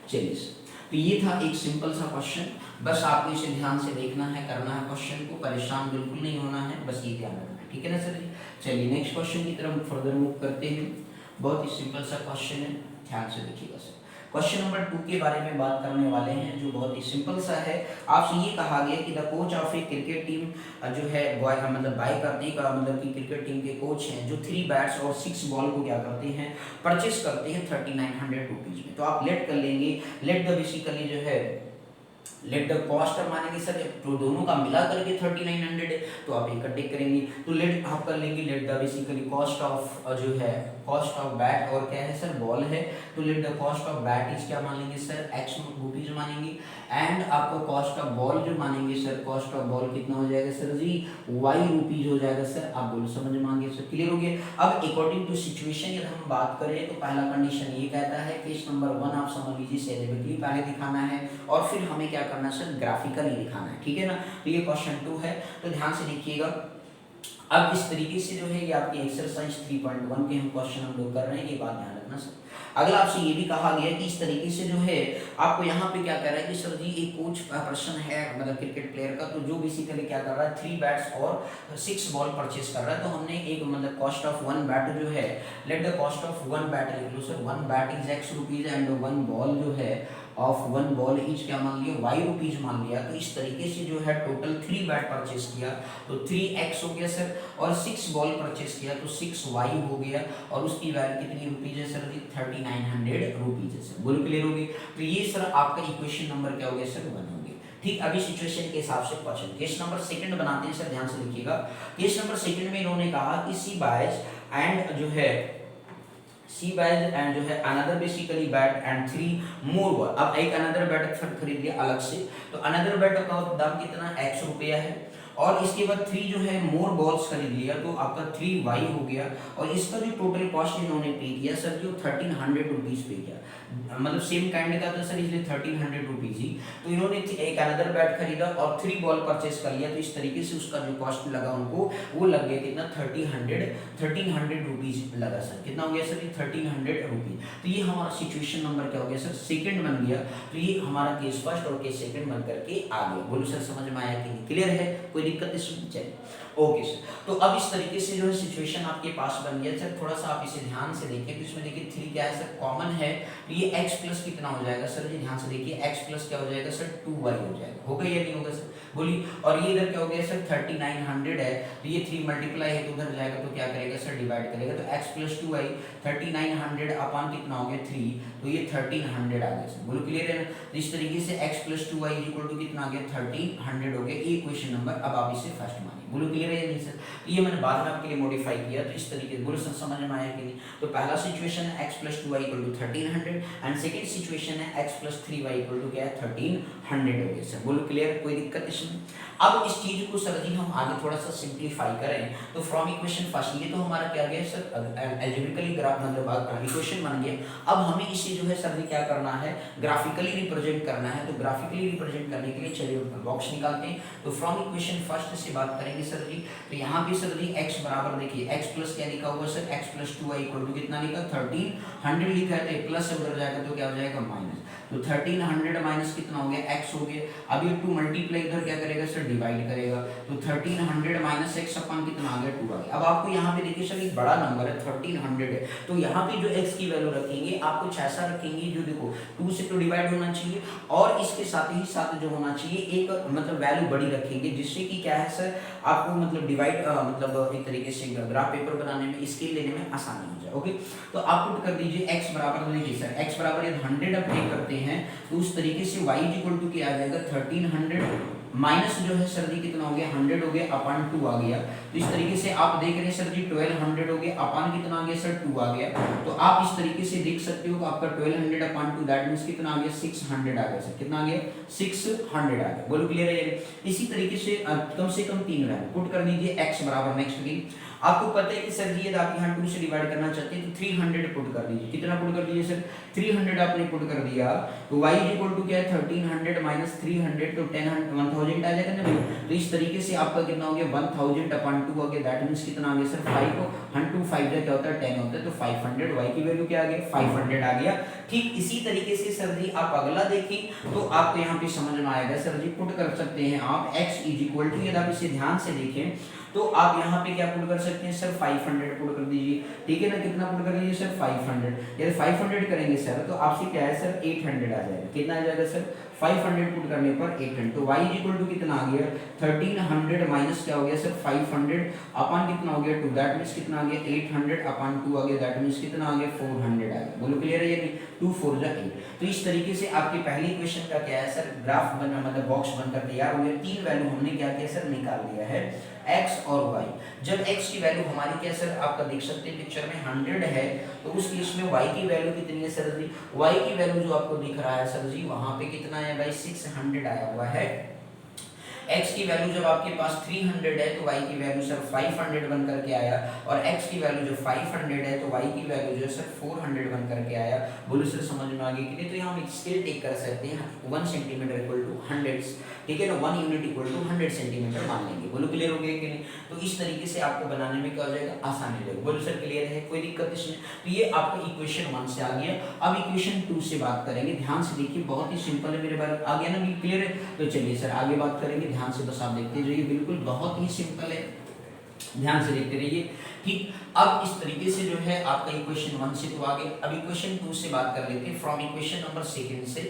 चलिए सर, तो ये था एक सिंपल सा क्वेश्चन, बस आपको इसे ध्यान से देखना है, करना है क्वेश्चन को, परेशान बिल्कुल नहीं होना है, बस ये ध्यान रखना है, ठीक है ना सर जी। चलिए नेक्स्ट क्वेश्चन की तरफ फर्दर मूव करते हैं, बहुत ही सिंपल सा क्वेश्चन है, ध्यान से देखिएगा सर। क्वेश्चन नंबर 2 के बारे में बात करने वाले हैं, जो बहुत ही सिंपल सा है। आपसे ये कहा गया कि the coach of A cricket team जो है मतलब बाय करने का मतलब कि क्रिकेट टीम के कोच हैं जो 3 बैट्स और 6 बॉल को क्या करते हैं, परचेस करते हैं 3900 रुपीज में। तो आप लेट कर लेंगे, लेट द बेसिकली जो है लेट द कॉस्ट मानेंगे सर, तो दोनों का मिला करके 3900 है, तो आप इकट्ठे करेंगे। तो लेट आप कर लेंगे let the basically cost of जो है कॉस्ट ऑफ बैट और क्या है सर, बॉल है, तो late the cost of bat is क्या मान लेंगे सर, x रुपीज मानेंगे। एंड आपको कॉस्ट ऑफ बॉल जो मानेंगे सर, कॉस्ट ऑफ बॉल कितना हो जाएगा सर जी, y रुपीज हो जाएगा सर। आप बोलो समझ में आ गया सर, क्लियर हो गया। अब अकॉर्डिंग टू सिचुएशन यदि हम बात करें तो पहला कंडीशन ये कहता है केस नंबर 1 आप समझ लीजिए सिलेबसली पहले दिखाना है और फिर हमें क्या करना है सर, ग्राफिकली दिखाना है, ठीक है ना। तो ये क्वेश्चन 2 है, तो ध्यान से देखिएगा। अब इस तरीके से जो है ये आपकी एक्सरसाइज 3.1 के हम क्वेश्चन हम लोग कर रहे हैं, ये बात ध्यान रखना सर। अगला आपसे ये भी कहा गया कि इस तरीके से जो है आपको यहाँ पे क्या कह रहा है कि सर जी एक कोच पर्सन है मतलब क्रिकेट प्लेयर का, तो जो बेसिकली क्या कर रहा है 3 बैट्स और 6 बॉल परचेस कर रहा है। तो हमने एक मतलब कॉस्ट ऑफ 1 बैट जो है, let the cost of 1 bat लिख लो sir, 1 bat is x rupees and 1 ball जो है ऑफ 1 बॉल इज क्या मान लिया, y रुपीज मान लिया। तो इस तरीके से जो है टोटल 3 बैट परचेस किया तो 3x हो गया सर, और 6 बॉल परचेस किया तो 6y हो गया, और उसकी वैल्यू कितनी रुपीज है सर जी, 3900 रुपीज है सर। बोलो क्लियर होगी। तो ये सर आपका इक्वेशन नंबर क्या हो गया सर, 1 हो गया। ठीक, अभी सिचुएशन के हिसाब से क्वेश्चन केस नंबर 2 बनाते हैं सर, ध्यान से देखिएगा। केस नंबर 2 में इन्होंने कहा कि सी बायज एंड जो है सी बायज एंड जो है another basically bat and 3 more ball. अब एक अनदर बैट खरीद लिया अलग से, तो अनदर बैट का दाम कितना, x रुपया है, और इसके बाद 3 जो है मोर बॉल्स खरीद लिया तो आपका 3y हो गया, और इसका जो टोटल कॉस्ट इन्होंने पे किया सर जो 1300 रुपीज पे किया, मतलब सेम काइंड का था सर इसलिए 1300 रुपीज ही। तो इन्होंने एक अनदर बैट खरीदा और 3 बॉल परचेस कर लिया, तो इस तरीके से उसका जो कॉस्ट लगा उनको वो लग गया कितना, 1300 रुपीज लगा सर। कितना हो गया सर, 1300 रुपीज। तो ये हमारा सिचुएशन नंबर क्या हो गया सर, 2 बन गया। तो ये हमारा केस फर्स्ट और केस 2 बन करके आ गया। बोलो सर समझ में आया कि नहीं, क्लियर है, कोई दिक्कत इसमें, चलिए ओके सर। तो अब इस तरीके से जो है सिचुएशन आपके पास बन गया सर। थोड़ा सा आप इसे ध्यान से देखिए, तो इसमें देखिए 3 क्या है सर, कॉमन है, तो ये x प्लस कितना हो जाएगा सर जी, ध्यान से देखिए x प्लस क्या हो जाएगा सर, 2y हो जाएगा, होगा या नहीं होगा सर, बोलिए। और ये इधर क्या हो गया सर, 3900 है, तो ये 3 मल्टीप्लाई है तो उधर जाएगा तो क्या करेगा सर, डिवाइड करेगा, तो x प्लस 2y 3900 अपन कितना हो गया 3, तो ये 1300 आ गया सर। बोलो क्लियर है ना। तो इस तरीके से x plus 2y equal to कितना आ गया, 1300 हो गया। ये क्वेश्चन नंबर, अब आप इसे फर्स्ट मानिए, बोलो क्लियर है नहीं सर? ये मैंने बाद में आपके लिए मॉडिफाई किया, तो इस तरीके से बोलो सर समझ में आया कि नहीं? तो पहला सिचुएशन है x + 2y = 1300 and second situation है x + 3y = क्या है 1300 हो गया सर। बोलो क्लियर, कोई दिक्कत इसमें? अब इस चीज को सर जी हम आगे थोड़ा सा सिंप्लीफाई करें तो फ्रॉम इक्वेशन फर्स्ट, ये तो हमारा क्या गया सर एल्जेब्रिकली ग्राफ मतलब इक्वेशन बन गया। अब हमें इसे जो है सर जी क्या करना है, ग्राफिकली रिप्रेजेंट करना है। तो ग्राफिकली रिप्रेजेंट करने के लिए चलिए बॉक्स निकालते हैं। तो फ्रॉम इक्वेशन फर्स्ट से बात करेंगे सर जी। तो यहाँ पे सर जी x बराबर देखिए x प्लस क्या लिखा हुआ सर, x + 2y = कितना लिखा 1300 लिखा है, तो प्लस से उधर जाएगा तो क्या हो जाएगा माइनस। तो 1300 माइनस कितना हो गया x हो गया। अब ये 2 मल्टीप्लाई इधर क्या करेगा सर डिवाइड करेगा, तो 1300 माइनस x अपन कितना आ गया 2 आ गया। अब आपको यहाँ पे देखिए सर एक बड़ा नंबर है 1300 है, तो यहाँ पे जो x की वैल्यू रखेंगे आप कुछ ऐसा रखेंगे जो देखो 2 से तो डिवाइड होना चाहिए और इसके साथ ही साथ जो होना चाहिए एक मतलब वैल्यू बड़ी रखेंगे, जिससे कि क्या है सर आपको मतलब डिवाइड मतलब एक तरीके से ग्राफ पेपर बनाने में स्केल लेने में आसानी हो जाए। ओके, तो आप पुट कर दीजिए x बराबर देखिए सर x बराबर यदि 100 अप्लाई करते हैं तो उस तरीके से y = क्या आ जाएगा 1300 माइनस जो है सर जी कितना हो गया 100 हो गया अपन 2 आ गया। तो इस तरीके से आप देख रहे हैं सर जी 1200 हो गया अपन कितना आ गया सर 2 आ गया। तो आप इस तरीके से देख सकते हो आपका 1200 अपन 2 दैट मींस कितना आ गया 600 आ गया सर, कितना आ गया 600 आ गया। बोलो क्लियर है? इसी तरीके से कम 3 वैल्यू पुट कर दीजिए x बराबर नेक्स्ट की आपको पता है कि सर जी यदि आप यहाँ 2 से डिवाइड करना चाहते हैं तो 300 पुट कर दीजिए। कितना पुट कर दीजिए सर 300 आपने पुट कर दिया तो y = क्या है 1300 माइनस 300 तो 1000 आ जाएगा ना भाई। तो इस तरीके से आपका कितना हो गया 1000 अपन 2 आ गया दैट मींस कितना आ गया सर 5 1 2 5 क्या होता है 10 होता है, तो 500 y की वैल्यू क्या आ गया 500 आ गया। ठीक इसी तरीके से सर जी आप अगला देखें तो आपको यहाँ पे समझ में आएगा सर जी पुट कर सकते हैं आप x = यदि आप इसे ध्यान से देखें तो आप यहाँ पे क्या पुट कर सकते हैं सर 500 पुट कर दीजिए, ठीक है ना। कितना पुट कर दीजिए सर 500, यदि 500 करेंगे सर तो आपसे क्या है सर 800 आ जाएगा। कितना आ जाएगा सर 500 पुट करने पर 800, तो y = कितना आ गया 1300 माइनस क्या हो गया सर 500 अपन कितना हो गया 2 दैट मींस कितना आ गया 800 अपन 2 आ गया दैट मींस कितना आ गया 400 आ गया। बोलो क्लियर है ये? 2 4 जा 8। तो इस तरीके से आपकी पहली इक्वेशन का क्या है सर ग्राफ बना मतलब बॉक्स बनकर तैयार हो गया। 3 वैल्यू हमने क्या किया सर निकाल दिया है x और y। जब x की वैल्यू हमारी क्या सर आपका देख सकते हैं पिक्चर में 100 है तो उस केस में y की वैल्यू कितनी है सर जी, y की वैल्यू जो आपको दिख रहा है सर जी वहां पे कितना है भाई 600 आया हुआ है। x की वैल्यू जब आपके पास 300 है तो y की वैल्यू सर 500 बन करके आया और x की वैल्यू जो 500 है तो y की वैल्यू जो है सर 400 बन करके आया। बोलो सर समझ में आ गई कि नहीं? तो यहाँ हम एक स्केल टेक कर सकते हैं 1 सेंटीमीटर = 100, ठीक है ना। 1 यूनिट = 100 सेंटीमीटर मान लेंगे। बोलो क्लियर हो गया कि नहीं? तो इस तरीके से आपको बनाने में क्या हो जाएगा आसानी हो जाएगी। बोलो सर क्लियर है, कोई दिक्कत इसमें? तो ये आपका इक्वेशन 1 से आ गया। अब इक्वेशन 2 से बात करेंगे, ध्यान से देखिए बहुत ही सिंपल है मेरे बारे आ गया ना, क्लियर है? तो चलिए सर आगे बात करेंगे, ध्यान से बस आप देखते जाइए, बिल्कुल बहुत ही सिंपल है, ध्यान से देखते रहिए। ठीक, अब इस तरीके से जो है आपका इक्वेशन 1 से तो आ गया। अब इक्वेशन 2 से बात कर लेते हैं फ्रॉम इक्वेशन नंबर 2 से।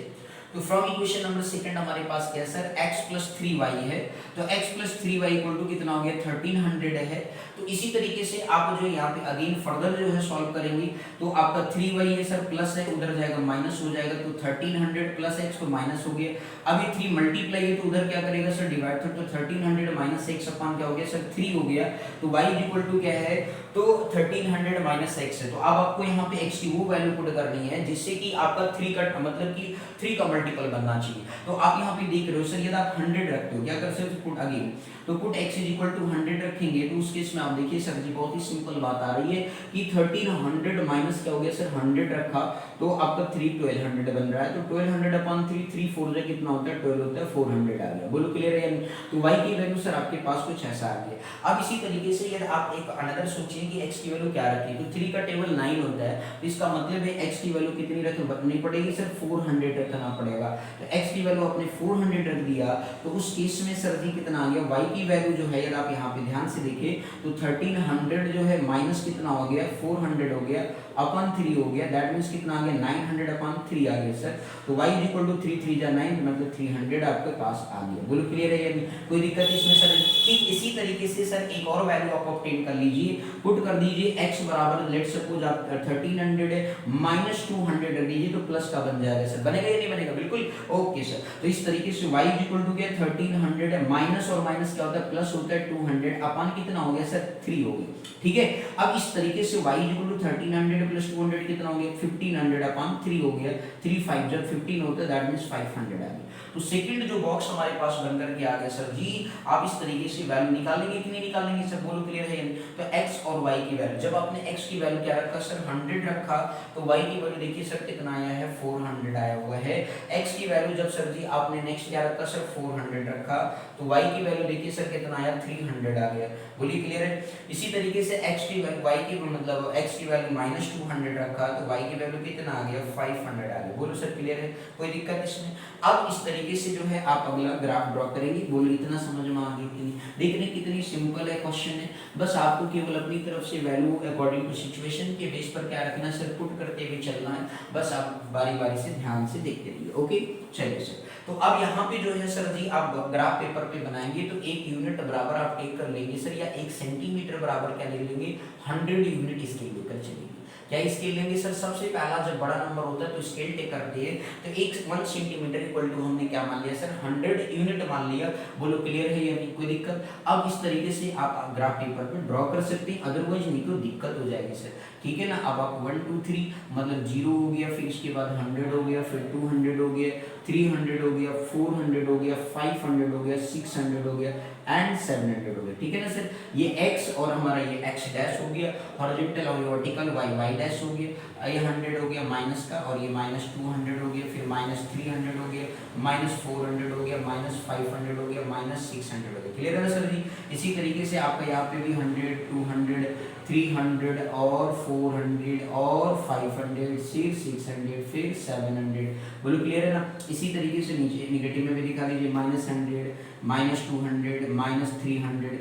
तो फ्रॉम इक्वेशन नंबर 2 हमारे पास क्या है सर x + 3y है। तो x + 3y = कितना हो गया 1300 है। तो इसी तरीके से आप जो यहाँ पे अगेन फर्दर जो है सॉल्व करेंगे तो आपका 3y है सर प्लस है उधर जाएगा माइनस हो जाएगा, तो 1300 + x तो माइनस हो गया। अब ये 3 मल्टीप्लाई है तो उधर क्या करेगा सर डिवाइड, तो 1300 माइनस x अपन क्या हो गया सर 3 हो गया। तो y = क्या है तो 1300 माइनस x है। तो अब आपको यहाँ पे x की वो वैल्यू पुट करनी है जिससे कि आपका 3 का मतलब कि 3 का मल्टीपल बनना चाहिए। तो आप यहाँ पे देख रहे हो सर यदि आप 100 रखते हो क्या कर सकते हो पुट अगेन, तो पुट x = 100 रखेंगे तो उस केस में आप देखिए सर जी बहुत ही सिंपल बात आ रही है कि 1300 माइनस क्या हो गया सर 100 रखा तो आपका 1200 बन रहा है। तो 1200 अपन 3 3 4 जा कितना होता है 12 होता है 400 आ गया। बोलो क्लियर है? तो y की वैल्यू सर आपके पास कुछ ऐसा आ गया। अब इसी तरीके से यदि आप एक अनदर सोचिए कि x की वैल्यू क्या रखी, तो 3 का टेबल 9 होता है, तो इसका मतलब है x की वैल्यू कितनी रखनी पड़ेगी सर 400 रखना पड़ेगा। तो x की वैल्यू आपने 400 रख दिया तो उस केस में सर जी कितना आ गया y की वैल्यू जो है यदि आप यहाँ पे ध्यान से देखें तो 1300 जो है माइनस कितना हो गया 400 हो गया अपन 3 हो गया दैट मींस कितना आ गया 900 अपन 3 आ गया सर। तो y = 3 3 जा 9 मतलब 300 आपके पास आ गया। बोलो क्लियर है? कोई दिक्कत इसमें सर? ठीक इसी तरीके से सर एक और वैल्यू आप ऑब्टेन कर लीजिए, पुट पुट कर दीजिए x बराबर लेट सपोज आप 1300 है माइनस 200 कर दीजिए तो प्लस का बन जाएगा सर, बनेगा या नहीं बनेगा, बिल्कुल ओके सर। तो इस तरीके से y इक्वल टू क्या 1300 है, माइनस और माइनस क्या होता है प्लस होता है 200 अपन कितना हो गया सर 3 हो गया, ठीक है। अब इस तरीके से y इक्वल टू 1300 प्लस 200 कितना हो गया 1500 अपन 3 हो गया, 3 5 जब 15 होता है दैट मींस 500 आ गया। तो सेकंड जो बॉक्स हमारे पास बन करके आ गया सर जी, आप इस तरीके से वैल्यू निकालेंगे कि नहीं निकालेंगे सर, बोलो क्लियर है। तो x और y की वैल्यू, जब आपने x की वैल्यू क्या रखा सर 100 रखा, तो y की वैल्यू देखिए सर कितना आया है 400 आया हुआ है। x की वैल्यू जब सर जी आपने नेक्स्ट क्या रखा सर 400 रखा, तो y की वैल्यू देखिए सर कितना आया 300 आ गया, बोलिए क्लियर है। इसी तरीके से x की वैल्यू y की मतलब x की वैल्यू माइनस 200 रखा, तो y की वैल्यू कितना आ गया 500 आ गया, बोलो सर क्लियर है, कोई दिक्कत इसमें। अब इस तरीके से जो है आप अगला ग्राफ ड्रॉ करेंगे, बोलो इतना समझ में आ गया कि नहीं। देखने कितनी सिंपल है क्वेश्चन है, बस आपको केवल अपनी तरफ से वैल्यू अकॉर्डिंग टू सिचुएशन के बेस पर क्या रखना है सर, पुट करते हुए चलना है, बस आप बारी बारी से ध्यान से देखते रहिए, ओके चलिए सर। तो अब यहाँ पे जो है सर जी आप ग्राफ पेपर पे बनाएंगे तो एक यूनिट बराबर आप टेक कर लेंगे सर, या एक सेंटीमीटर बराबर क्या ले लेंगे 100 यूनिट स्केल लेकर चलेंगे। क्या स्केल लेंगे सर, सबसे पहला जब बड़ा नंबर होता है तो स्केल टेक करते हैं, तो एक 1 सेंटीमीटर इक्वल टू हमने क्या मान लिया सर 100 यूनिट मान लिया, बोलो क्लियर है या नहीं, कोई दिक्कत। अब इस तरीके से आप ग्राफ पेपर पे ड्रॉ कर सकते हैं, अदरवाइज नहीं तो दिक्कत हो जाएगी सर, ठीक है ना। अब आप 1 2 3 मतलब 0 हो गया, फिर इसके बाद 100 हो गया, फिर 200 हो गया, 300 हो गया, 400 हो गया, 500 हो गया, 600 हो गया एंड 700 हो गया, ठीक है ना सर। ये x और हमारा ये x डैश हो गया, हॉरिजॉन्टल और वर्टिकल y डैश हो गया, ये 100 हो गया माइनस का, और ये माइनस 200 हो गया, फिर माइनस 300 हो गया, माइनस 400 हो गया, माइनस 500 हो गया, माइनस 600 हो गया, क्लियर है ना सर जी। इसी तरीके से आपका यहाँ पे भी 100 200 300 और 400 और 500 फिर 600 फिर 700, बोलो क्लियर है ना। इसी तरीके से नीचे निगेटिव में भी दिखा दीजिए minus 100 minus 200 minus 300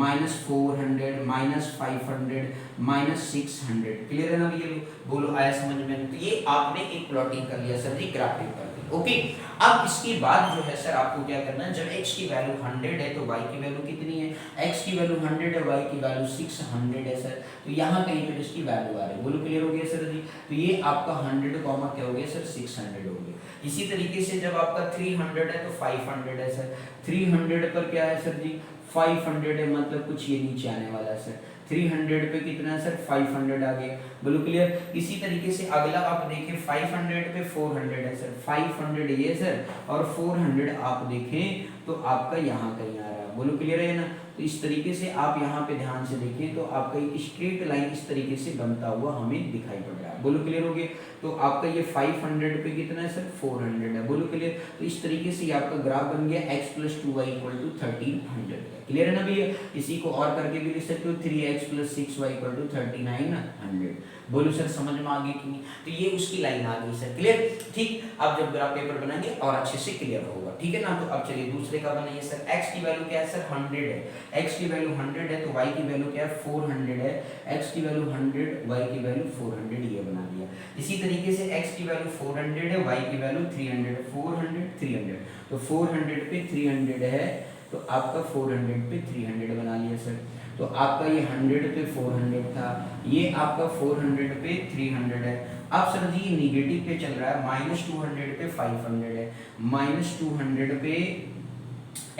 minus 400 minus 500 minus 600, clear है ना ये, बोलो आया समझ में। तो ये आपने एक प्लॉटिंग कर लिया सर जी ग्राफ पेपर पे, ओके। अब इसके बाद जो है सर आपको क्या करना है, जब x की वैल्यू 100 है तो y की वैल्यू कितनी है, x की वैल्यू 100 है, y की वैल्यू 600 है सर, तो यहाँ कहीं पर इसकी वैल्यू आ रही है, बोलो क्लियर हो गया सर जी। तो ये आपका 100 कॉमा क्या हो गया सर 600 हो गया। इसी तरीके से जब आपका 300 है तो 500 है सर, 300 पर क्या है सर जी 500 है, मतलब कुछ ये नीचे आने वाला है सर, 300 पे कितना है सर 500 आ गया, बोलो क्लियर। इसी तरीके से अगला आप देखिए 500 पे 400 है सर, 500 ये सर और 400 आप देखें तो आपका यहाँ कहीं आ रहा है, बोलो क्लियर है ना। तो इस तरीके से आप यहाँ पे ध्यान से देखें तो आपका एक स्ट्रेट लाइन इस तरीके से बनता हुआ हमें दिखाई पड़ रहा है, बोलो क्लियर हो गया। तो आपका ये 500 पे कितना है सर 400 है, बोलो क्लियर। तो इस तरीके से आपका ग्राफ बन गया x + 2y = 1300, क्लियर है ना भैया। इसी को और करके भी लिख सकते हो 3x + 6y = 3900, बोलो सर समझ में आ गई कि नहीं। तो ये उसकी लाइन आ गई सर, क्लियर ठीक। अब जब ग्राफ पेपर बनाएंगे और अच्छे से क्लियर होगा, ठीक है ना। तो अब चलिए दूसरे का बनाइए सर। x की वैल्यू क्या है सर 100 है, x की वैल्यू 100 है तो y की वैल्यू क्या है 400 है, x की वैल्यू 100 y की वैल्यू 400, ये बना दिया। इसी तरीके से x की वैल्यू 400 है, y की वैल्यू 300 है, 400 300, तो 400 पे 300 है तो आपका 400 पे 300 बना लिया सर। तो आपका ये 100 पे 400 था, ये आपका 400 पे 300 है। अब सर जी निगेटिव पे चल रहा है, -200 पे 500 है, -200 पे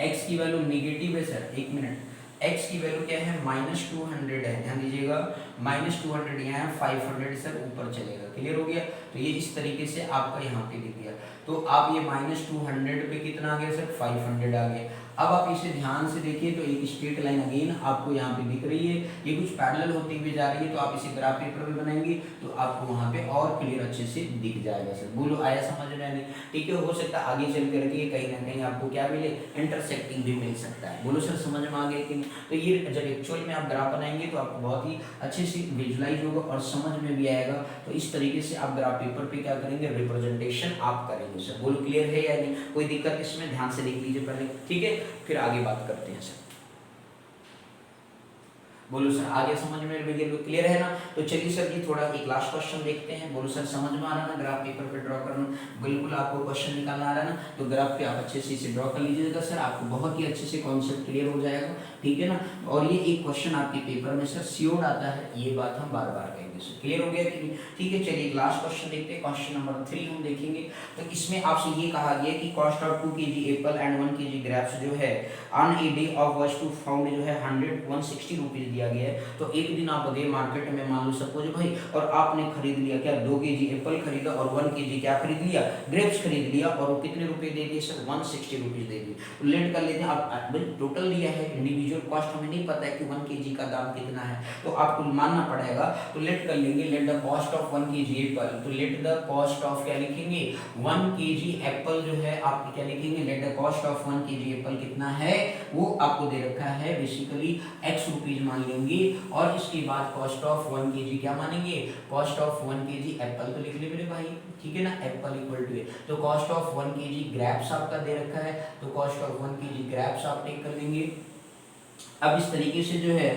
x की वैल्यू निगेटिव है सर, एक मिनट, x की वैल्यू क्या है -200 है, ध्यान दीजिएगा -200 यहाँ है, 500 सर ऊपर चलेगा, क्लियर हो गया। तो ये इस तरीके से आपका यहाँ पे दिख गया। तो आप ये -200 पे कितना आ गया सर 500 आ गया। अब आप इसे ध्यान से देखिए तो एक स्ट्रेट लाइन अगेन आपको यहाँ पे दिख रही है, ये कुछ पैरेलल होती हुई जा रही है। तो आप इसे ग्राफ पेपर में बनाएंगे तो आपको वहाँ पे और क्लियर अच्छे से दिख जाएगा सर, बोलो आया समझ में नहीं, ठीक है। हो सकता है आगे चल करके कहीं ना कहीं आपको क्या मिले, इंटरसेक्टिंग भी मिल सकता है, बोलो सर समझ में आ गया कि नहीं। तो ये जब एक्चुअल में आप ग्राफ बनाएंगे तो आपको बहुत ही अच्छे से विजुलाइज होगा और समझ में भी आएगा। तो इस तरीके से आप ग्राफ पेपर पे क्या करेंगे, रिप्रेजेंटेशन आप करेंगे सर, बोलो क्लियर है या नहीं, कोई दिक्कत इसमें, ध्यान से देख लीजिए पहले, ठीक है, फिर आगे बात करते हैं सर। बोलो सर आगे समझ में बिल्कुल क्लियर है ना। तो चलिए सर जी थोड़ा एक लास्ट क्वेश्चन देखते हैं। बोलो सर समझ में आ रहा है ना, ग्राफ पेपर पे ड्रॉ करना बिल्कुल आपको क्वेश्चन निकालना आ रहा है ना, तो ग्राफ पे आप अच्छे से इसे ड्रॉ कर लीजिएगा सर, आपको बहुत ही अच्छे से कॉन्सेप्ट क्लियर हो जाएगा, ठीक है ना। और ये एक क्वेश्चन आपके पेपर में सर श्योर आता है, ये बात हम बार बार कहेंगे सर, क्लियर हो गया कि नहीं, ठीक है। चलिए लास्ट क्वेश्चन देखते हैं, क्वेश्चन नंबर 3 हम देखेंगे। तो इसमें आपसे ये कहा गया कि cost of 2 kg apple and 1 kg grapes जो है on a day of was to found जो है 160 रुपीज दिया गया है। तो एक दिन आप गए मार्केट में, मान लो सपोज भाई, और आपने खरीद लिया क्या 2 kg एप्पल खरीदा और 1 kg क्या खरीद लिया, ग्रेप्स खरीद लिया, और वो कितने रुपए दे दिए सर, 160 रुपीज दे दिए। तो लेट कर लेते हैं आप, भाई टोटल लिया है, इंडिविजुअल कॉस्ट हमें नहीं पता है कि 1 kg का दाम कितना है, तो आपको मानना पड़ेगा। तो लेट कर लेंगे, late the cost of 1 kg Apple, तो लेट द कॉस्ट ऑफ क्या लिखेंगे, 1 kg एप्पल जो है आप क्या लिखेंगे, let the cost of 1 kg Apple कितना है, वो आपको दे रखा है बेसिकली x रुपीज मान लेंगे, और इसके बाद कॉस्ट ऑफ 1 kg क्या मानेंगे, कॉस्ट ऑफ 1 kg एप्पल तो लिख ले मेरे भाई, ठीक है ना, एप्पल इक्वल टू, तो कॉस्ट ऑफ 1 kg ग्रेप्स आपका दे रखा है, तो कॉस्ट ऑफ 1 kg ग्रेप्स आप टेक कर लेंगे। अब इस तरीके से जो है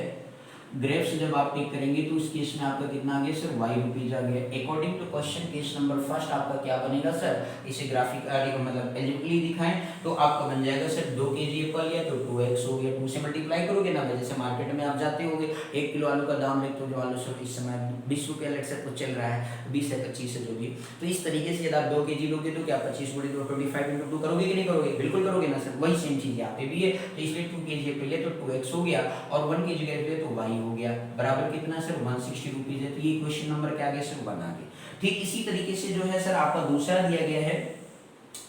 ग्रेप्स जब आप टेक करेंगे तो उस केस में आपका कितना आ गया सर, y रुपीज आ गया। According to question case number first आपका क्या बनेगा सर, इसे ग्राफिक मतलब एलिजिबली दिखाएं तो आपका बन जाएगा सर 2 kg एप्पल लिया तो 2x हो गया, 2 से मल्टीप्लाई करोगे ना, जैसे मार्केट में आप जाते होगे 1 किलो आलू का दाम लेते हो, जो आलू सर इस समय 20 रुपया लेट से कुछ चल रहा है, 20 से 25 है जो भी, तो इस तरीके से यदि आप 2 kg लोगे तो क्या 25 गुणे 2 25 × 2 करोगे कि नहीं करोगे, बिल्कुल करोगे ना सर, वही सेम चीज यहाँ पे भी है। तो इसलिए 2 kg एप्पल लिया तो 2x हो गया, और 1 kg एप्पल तो y हो गया, बराबर कितना सर 160 रुपीज है। तो ये क्वेश्चन नंबर क्या आ गया सर, 1 आ गया। ठीक इसी तरीके से जो है सर आपका दूसरा दिया गया है,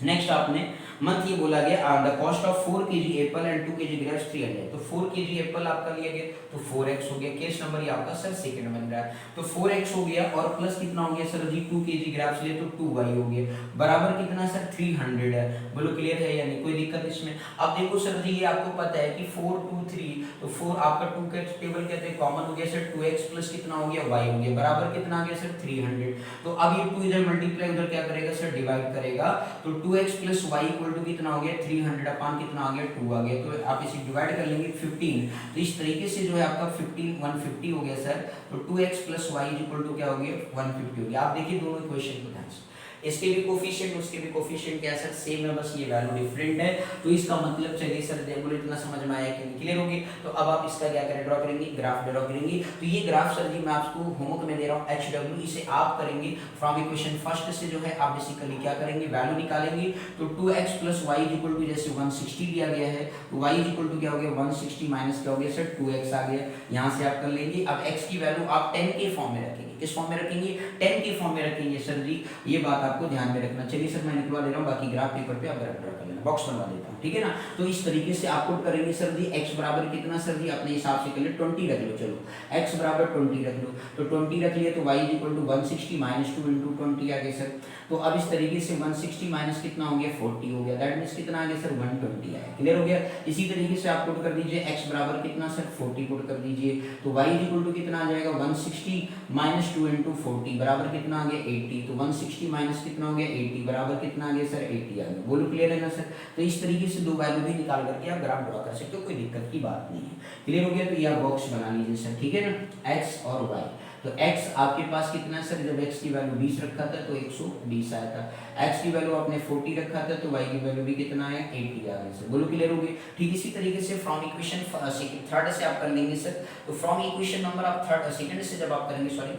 नेक्स्ट आपने मंथ ये बोला गया the cost of 4 kg apple and 2 kg grapes 300, तो 4 kg एप्पल आपका लिया गया तो 4x हो गया, केस नंबर ये आपका सर सेकंड बन रहा है, तो 4x हो गया, और प्लस कितना हो गया सर जी 2 kg ग्रेप्स लिए तो 2y हो गया, बराबर कितना सर 300 है। बोलो क्लियर है या नहीं, कोई दिक्कत इसमें। अब देखो सर जी ये आपको पता है कि 4 2 3, तो 4 आपका 2 का टेबल कहते हैं कॉमन हो गया सर, 2x प्लस कितना हो गया y हो गया, बराबर कितना आ गया सर 300। तो अब ये 2 इधर मल्टीप्लाई उधर क्या करेगा सर, डिवाइड करेगा, तो 2x plus y equal to कितना हो गया 300 अपान कितना आ गया 2 आ गया, तो आप इसे डिवाइड कर लेंगे 15, तो इस तरीके से जो है आपका 15 150 हो गया सर, तो 2x plus y equal to क्या हो गया 150 हो गया। आप देखिए दोनों इक्वेशन को ध्यान से, इसके भी कोफिशिएंट उसके भी कोफिशिएंट क्या सर सेम है, बस ये वैल्यू डिफरेंट है, तो इसका मतलब चलिए सर बोलो इतना समझ में आया कि क्लियर होगी। तो अब आप इसका क्या करें, ड्रॉ करेंगे, ग्राफ ड्रॉ करेंगे। तो ये ग्राफ सर जी मैं आपको होमवर्क में दे रहा हूँ HW, इसे आप करेंगे फ्रॉम इक्वेशन फर्स्ट से जो है आप बेसिकली क्या करेंगे, वैल्यू निकालेंगे। तो 2x plus y equal to जैसे 160 दिया गया है, तो y इक्वल टू क्या हो गया 160 माइनस क्या हो गया सर 2x आ गया, यहाँ से आप कर लेंगे। अब x की वैल्यू आप 10 के फॉर्म में रखेंगे, किस फॉर्म में रखेंगे 10 के फॉर्म में रखेंगे सर जी, ये बात आपको ध्यान में रखना। चलिए सर मैं निकलवा दे रहा हूँ, बाकी ग्राफ पेपर पे आप ग्राफ ड्रा कर लेना, बॉक्स बनवा देता हूँ, ठीक है ना। तो इस तरीके से आप पुट करेंगे सर जी, x बराबर कितना सर जी अपने हिसाब से कर ले 20 रख लो, चलो x बराबर 20 रख लो, तो 20 रख लिया तो y equal to 160 minus 2 into 20 आ गया सर। तो अब इस तरीके से 160 माइनस कितना हो गया 40 हो गया, दैट मींस कितना आ गया सर 120 आया, क्लियर हो गया। इसी तरीके से आप पुट कर दीजिए x बराबर कितना सर 40 पुट कर दीजिए, तो y इक्वल टू कितना आ जाएगा 160 माइनस 2 इंटू 40 बराबर कितना आ गया 80, तो 160 माइनस कितना हो गया 80 बराबर कितना आ गया सर 80 आ गया, बोलो क्लियर है ना सर। तो इस तरीके से दो वैल्यू भी निकाल करके आप ग्राफ ड्रॉ कर सकते हो, कोई दिक्कत की बात नहीं है, क्लियर हो गया। तो ये आप बॉक्स बना लीजिए सर, ठीक है ना, x और y। तो x आपके पास कितना है सर, जब x की वैल्यू 20 रखा था तो 120 आया था, x की वैल्यू आपने 40 रखा था तो y की वैल्यू भी कितना है 80 आ गया सर, बोलो क्लियर हो गई। ठीक इसी तरीके से फ्रॉम इक्वेशन थर्ड से आप कर लेंगे सर, तो फ्रॉम इक्वेशन नंबर आप थर्ड सेकंड से जब आप करेंगे, सॉरी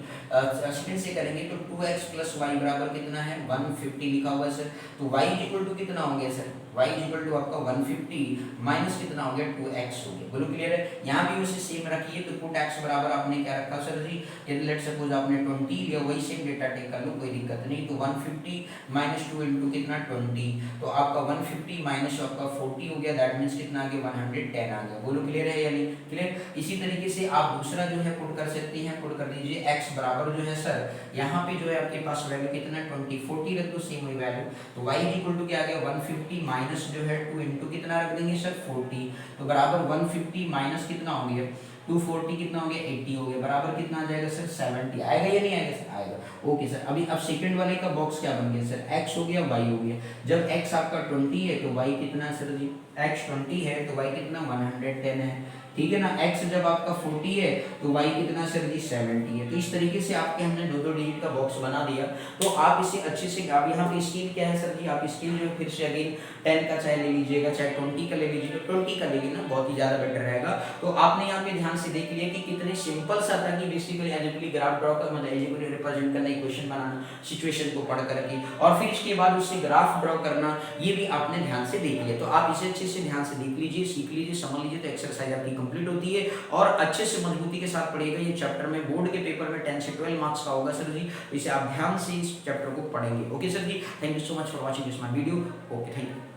सेकंड से करेंगे तो 2x प्लस y बराबर कितना है 150 लिखा हुआ है सर, तो y इक्वल टू कितना हो गया सर, y इक्वल टू आपका 150 माइनस कितना हो गया 2x हो गया, बोलो क्लियर है। यहाँ भी उसे सेम रखिए, तो पुट x बराबर आपने क्या रखा सर जी, यदि लेट सपोज आपने 20 लिया, वही सेम डेटा टेक कर लो, कोई दिक्कत नहीं। तो 150 माइनस 2 इंटू कितना 20, तो आपका 150 माइनस आपका 40 हो गया, दैट मीन्स कितना आ गया 110 आ गया, बोलो क्लियर है या नहीं, क्लियर। इसी तरीके से आप दूसरा जो है पुट कर सकते हैं, पुट कर दीजिए x बराबर जो है सर, यहाँ पे जो है आपके पास वैल्यू कितना 20 40 रख दो, सेम वही वैल्यू, तो y इक्वल टू क्या आ गया 150 माइनस जो है 2 इंटू कितना रख देंगे सर 40, तो बराबर 150 माइनस कितना हो गया 240 कितना हो गया 80 हो गया, बराबर कितना आ जाएगा सर 70 आएगा या नहीं आएगा सर, आएगा। ओके सर, अभी अब सेकंड वाले का बॉक्स क्या बन गया सर, x हो गया y हो गया। जब x आपका 20 है तो y कितना है सर जी, x 20 है तो y कितना 110 है, ठीक है ना। x जब आपका 40 है तो y कितना सर जी 70 है। तो इस तरीके से आपके हमने दो दो डिजिट का बॉक्स बना दिया। तो आप इसे अच्छे से, आप यहाँ पे स्केल क्या है सर जी, आप स्केल जो फिर से अगेन 10 का चाहे ले लीजिएगा, चाहे 20 का ले लीजिएगा, 20 का लेंगे ना बहुत ही ज्यादा बेटर रहेगा। तो आपने यहाँ पे ध्यान से देख लिया कि कितने सिंपल सा था कि बेसिकली एल्जेब्रिक ग्राफ ड्रॉ कर, मतलब एल्जेब्रिक रिप्रेजेंट करना, इक्वेशन बनाना सिचुएशन को पढ़ करके, और फिर इसके बाद उससे ग्राफ ड्रॉ करना, ये भी आपने ध्यान से देख लिया। तो आप इसे अच्छे से ध्यान से देख लीजिए, सीख लीजिए, समझ लीजिए, तो एक्सरसाइज आपकी कंप्लीट होती है। और अच्छे से मजबूती के साथ पढ़िएगा। ये चैप्टर में बोर्ड के पेपर में 10 से 12 मार्क्स का होगा सर जी। इसे आप ध्यान से इस चैप्टर को पढ़ेंगे। Okay sir ji, thank you so much for watching this my video. Okay, thank you.